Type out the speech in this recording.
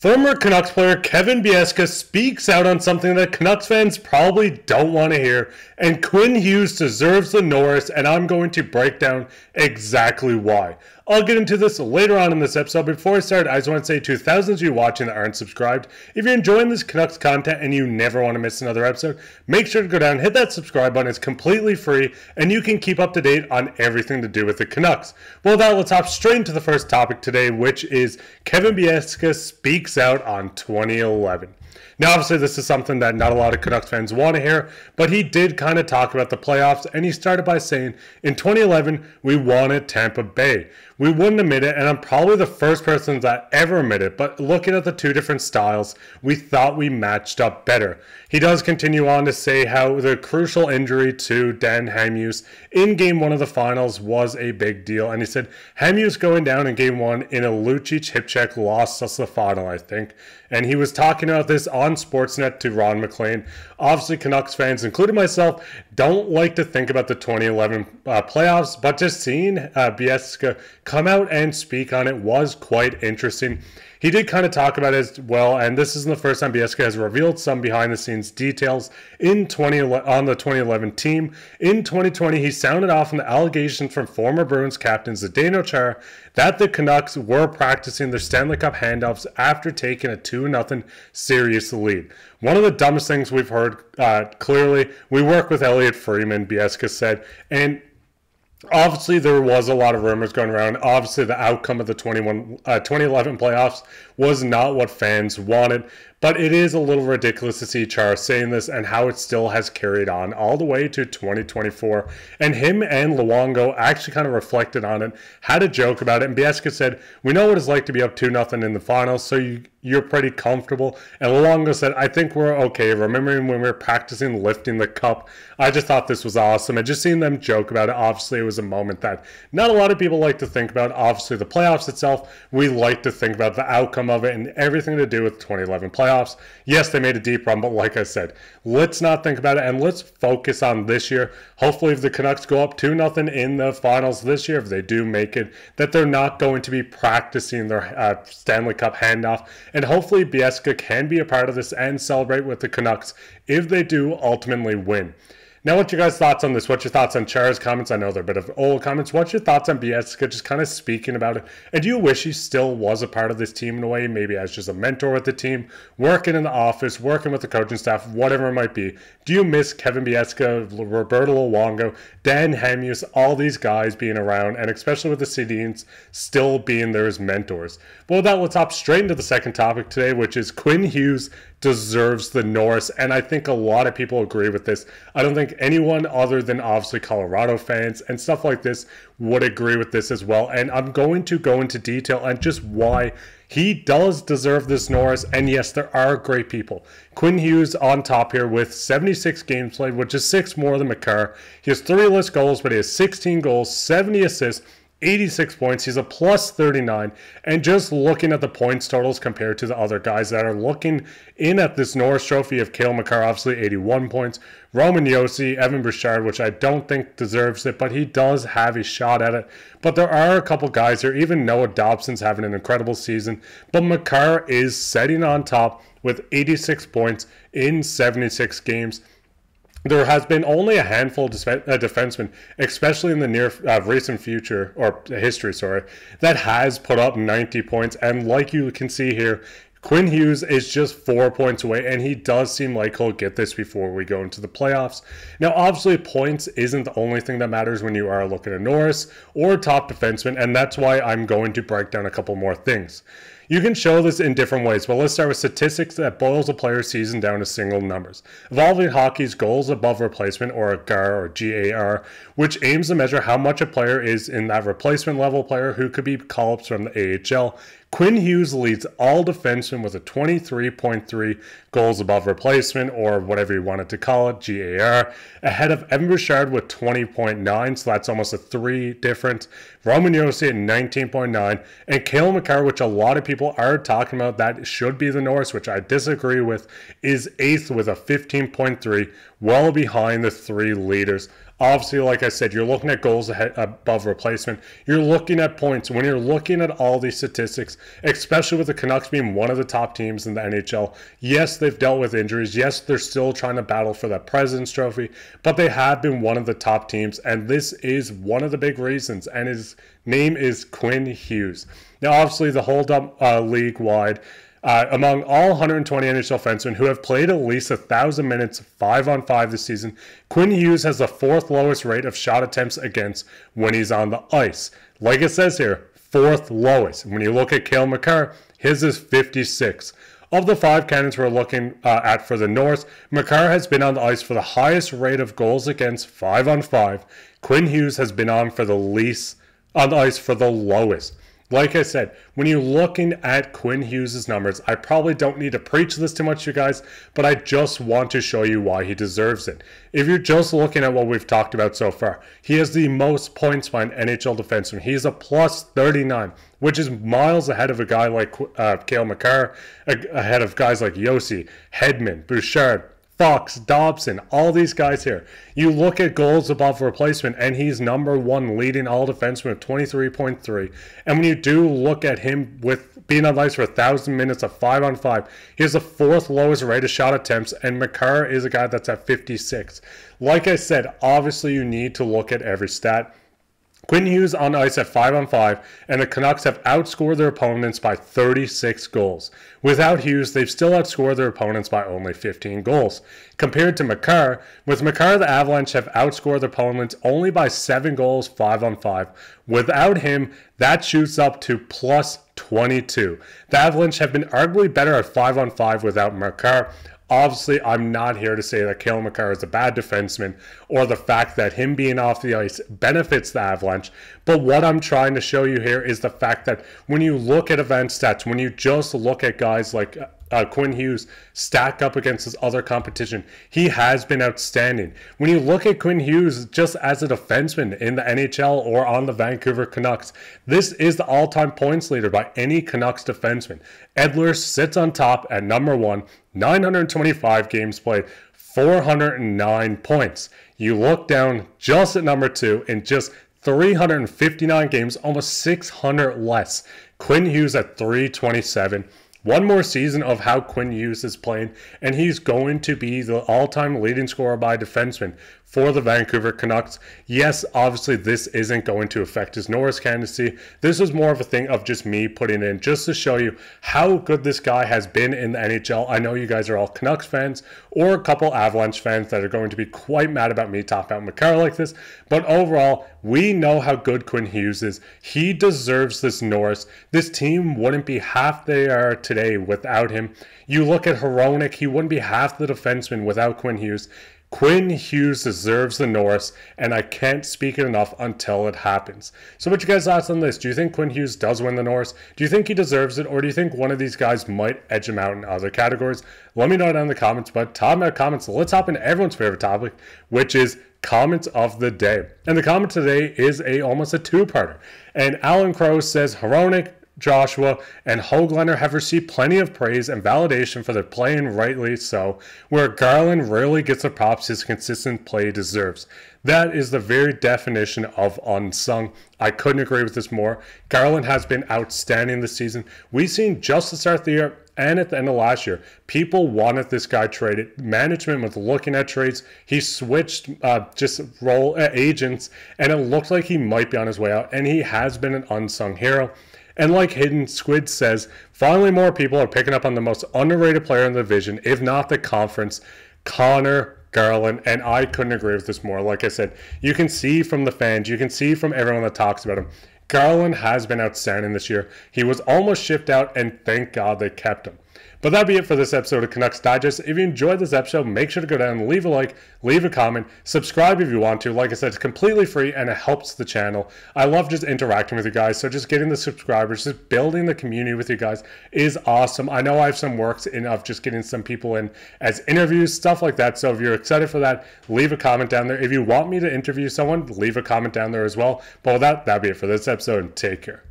Former Canucks player Kevin Bieska speaks out on something that Canucks fans probably don't want to hear, and Quinn Hughes deserves the Norris, and I'm going to break down exactly why. I'll get into this later on in this episode. Before I start, I just want to say to thousands of you watching that aren't subscribed, if you're enjoying this Canucks content and you never want to miss another episode, make sure to go down and hit that subscribe button. It's completely free, and you can keep up to date on everything to do with the Canucks. Well, now let's hop straight into the first topic today, which is Kevin Bieska speaks out on 2011. Now, obviously, this is something that not a lot of Canucks fans want to hear, but he did kind of talk about the playoffs, and he started by saying, in 2011, we wanted Tampa Bay. We wouldn't admit it, and I'm probably the first person that ever admit it, but looking at the two different styles, we thought we matched up better. He does continue on to say how the crucial injury to Dan Hamhuis in Game 1 of the Finals was a big deal, and he said Hamhuis going down in Game 1 in a Lucic hip check lost us the final, I think. And he was talking about this on Sportsnet to Ron McLean. Obviously, Canucks fans, including myself, don't like to think about the 2011 playoffs, but just seeing Bieska come out and speak on it was quite interesting. He did kind of talk about it as well, and this isn't the first time Bieska has revealed some behind-the-scenes details on the 2011 team. In 2020, he sounded off on the allegations from former Bruins captain Zdeno Chara that the Canucks were practicing their Stanley Cup handoffs after taking a 2-0 series lead. One of the dumbest things we've heard, clearly, we work with Elliotte Friedman, Bieska said, and obviously, there was a lot of rumors going around. Obviously, the outcome of the 2011 playoffs was not what fans wanted, but it is a little ridiculous to see Chara saying this and how it still has carried on all the way to 2024. And him and Luongo actually kind of reflected on it, had a joke about it, and Bieska said, we know what it's like to be up 2-0 in the finals, so you're pretty comfortable. And Luongo said, I think we're okay. Remembering when we were practicing lifting the cup, I just thought this was awesome. And just seeing them joke about it, obviously it was a moment that not a lot of people like to think about. Obviously the playoffs itself, we like to think about the outcome of it and everything to do with the 2011 playoffs. Yes, they made a deep run, but like I said, let's not think about it and let's focus on this year. Hopefully if the Canucks go up 2-0 in the finals this year, if they do make it, that they're not going to be practicing their Stanley Cup handoff. And hopefully Bieska can be a part of this and celebrate with the Canucks if they do ultimately win. Now, what's your guys' thoughts on this? What's your thoughts on Chara's comments? I know they're a bit of old comments. What's your thoughts on Bieska just kind of speaking about it? And do you wish he still was a part of this team in a way, maybe as just a mentor with the team, working in the office, working with the coaching staff, whatever it might be? Do you miss Kevin Bieska, Roberto Luongo, Dan Hamhuis, all these guys being around, and especially with the Sedins still being there as mentors? Well, with that, let's hop straight into the second topic today, which is Quinn Hughes deserves the Norris, and I think a lot of people agree with this. I don't think anyone other than obviously Colorado fans and stuff like this would agree with this as well, and I'm going to go into detail on just why he does deserve this Norris. And yes, there are great people. Quinn Hughes on top here with 76 games played, which is 6 more than Makar. He has 3 less goals, but he has 16 goals, 70 assists, 86 points. He's a plus 39. And just looking at the points totals compared to the other guys that are looking in at this Norris Trophy of Cale Makar, obviously 81 points. Roman Josi, Evan Bouchard, which I don't think deserves it, but he does have a shot at it. But there are a couple guys there. Even Noah Dobson's having an incredible season. But Makar is sitting on top with 86 points in 76 games. There has been only a handful of defensemen, especially in the near recent future, or history, sorry, that has put up 90 points. And like you can see here, Quinn Hughes is just 4 points away, and he does seem like he'll get this before we go into the playoffs. Now, obviously, points isn't the only thing that matters when you are looking at Norris or top defenseman, and that's why I'm going to break down a couple more things. You can show this in different ways, but let's start with statistics that boils a player's season down to single numbers. Evolving Hockey's goals above replacement, or GAR or GAR, which aims to measure how much a player is in that replacement level player who could be call-ups from the AHL. Quinn Hughes leads all defensemen with a 23.3 goals above replacement, or whatever you wanted to call it, GAR, ahead of Evan Bouchard with 20.9, so that's almost a 3 difference. Roman Josi at 19.9, and Cale Makar, which a lot of people are talking about that should be the Norris, which I disagree with, is 8th with a 15.3, well behind the 3 leaders. Obviously, like I said, you're looking at goals ahead, above replacement. You're looking at points. When you're looking at all these statistics, especially with the Canucks being one of the top teams in the NHL, yes, they've dealt with injuries. Yes, they're still trying to battle for that President's Trophy, but they have been one of the top teams, and this is one of the big reasons, and his name is Quinn Hughes. Now, obviously, the hold-up league-wide, among all 120 NHL defensemen who have played at least 1,000 minutes 5-on-5 this season, Quinn Hughes has the 4th lowest rate of shot attempts against when he's on the ice. Like it says here, 4th lowest. When you look at Cale Makar, his is 56. Of the 5 candidates we're looking at for the North, Makar has been on the ice for the highest rate of goals against 5-on-5. Quinn Hughes has been on the ice for the lowest. Like I said, when you're looking at Quinn Hughes' numbers, I probably don't need to preach this too much, you guys, but I just want to show you why he deserves it. If you're just looking at what we've talked about so far, he has the most points by an NHL defenseman. He's a plus 39, which is miles ahead of a guy like Cale Makar, ahead of guys like Yossi, Hedman, Bouchard, Fox, Dobson, all these guys here. You look at goals above replacement, and he's number 1 leading all defensemen with 23.3. And when you do look at him with being on ice for 1,000 minutes of 5-on-5, he has the 4th lowest rate of shot attempts, and Makar is a guy that's at 56. Like I said, obviously you need to look at every stat. Quinn Hughes on ice at 5-on-5, and the Canucks have outscored their opponents by 36 goals. Without Hughes, they've still outscored their opponents by only 15 goals. Compared to Makar, with Makar, the Avalanche have outscored their opponents only by 7 goals 5-on-5. Without him, that shoots up to plus 22. The Avalanche have been arguably better at 5-on-5 without Makar. Obviously, I'm not here to say that Cale Makar is a bad defenseman or the fact that him being off the ice benefits the Avalanche. But what I'm trying to show you here is the fact that when you look at advanced stats, when you just look at guys like Quinn Hughes stack up against his other competition, he has been outstanding. When you look at Quinn Hughes just as a defenseman in the NHL or on the Vancouver Canucks, this is the all-time points leader by any Canucks defenseman. Edler sits on top at number 1, 925 games played, 409 points. You look down just at number 2 in just 359 games, almost 600 less. Quinn Hughes at 327. One more season of how Quinn Hughes is playing, and he's going to be the all-time leading scorer by defenseman for the Vancouver Canucks. Yes, obviously this isn't going to affect his Norris candidacy. This was more of a thing of just me putting in just to show you how good this guy has been in the NHL. I know you guys are all Canucks fans or a couple Avalanche fans that are going to be quite mad about me talking about Makar like this, but overall, we know how good Quinn Hughes is. He deserves this Norris. This team wouldn't be half they are today without him. You look at Hronek, he wouldn't be half the defenseman without Quinn Hughes. Quinn Hughes deserves the Norris, and I can't speak it enough until it happens. So what you guys' thoughts on this? Do you think Quinn Hughes does win the Norris? Do you think he deserves it, or do you think one of these guys might edge him out in other categories? Let me know down in the comments, but talking about comments, let's hop into everyone's favorite topic, which is comments of the day. And the comment today is almost a two-parter. And Alan Crow says, Hronek, Joshua, and Höglander have received plenty of praise and validation for their play, and rightly so, where Garland rarely gets the props his consistent play deserves. That is the very definition of unsung. I couldn't agree with this more. Garland has been outstanding this season. We've seen just to start the year and at the end of last year, people wanted this guy traded. Management was looking at trades. He switched agents, and it looked like he might be on his way out, and he has been an unsung hero. And like Hidden Squid says, finally more people are picking up on the most underrated player in the division, if not the conference, Connor Garland. And I couldn't agree with this more. Like I said, you can see from the fans, you can see from everyone that talks about him, Garland has been outstanding this year. He was almost shipped out, and thank God they kept him. But that'd be it for this episode of Canucks Digest. If you enjoyed this episode, make sure to go down and leave a like, leave a comment, subscribe if you want to. Like I said, it's completely free and it helps the channel. I love just interacting with you guys, so just getting the subscribers, just building the community with you guys is awesome. I know I have some works of just getting some people in as interviews, stuff like that. So if you're excited for that, leave a comment down there. If you want me to interview someone, leave a comment down there as well. But with that, that'd be it for this episode. Take care.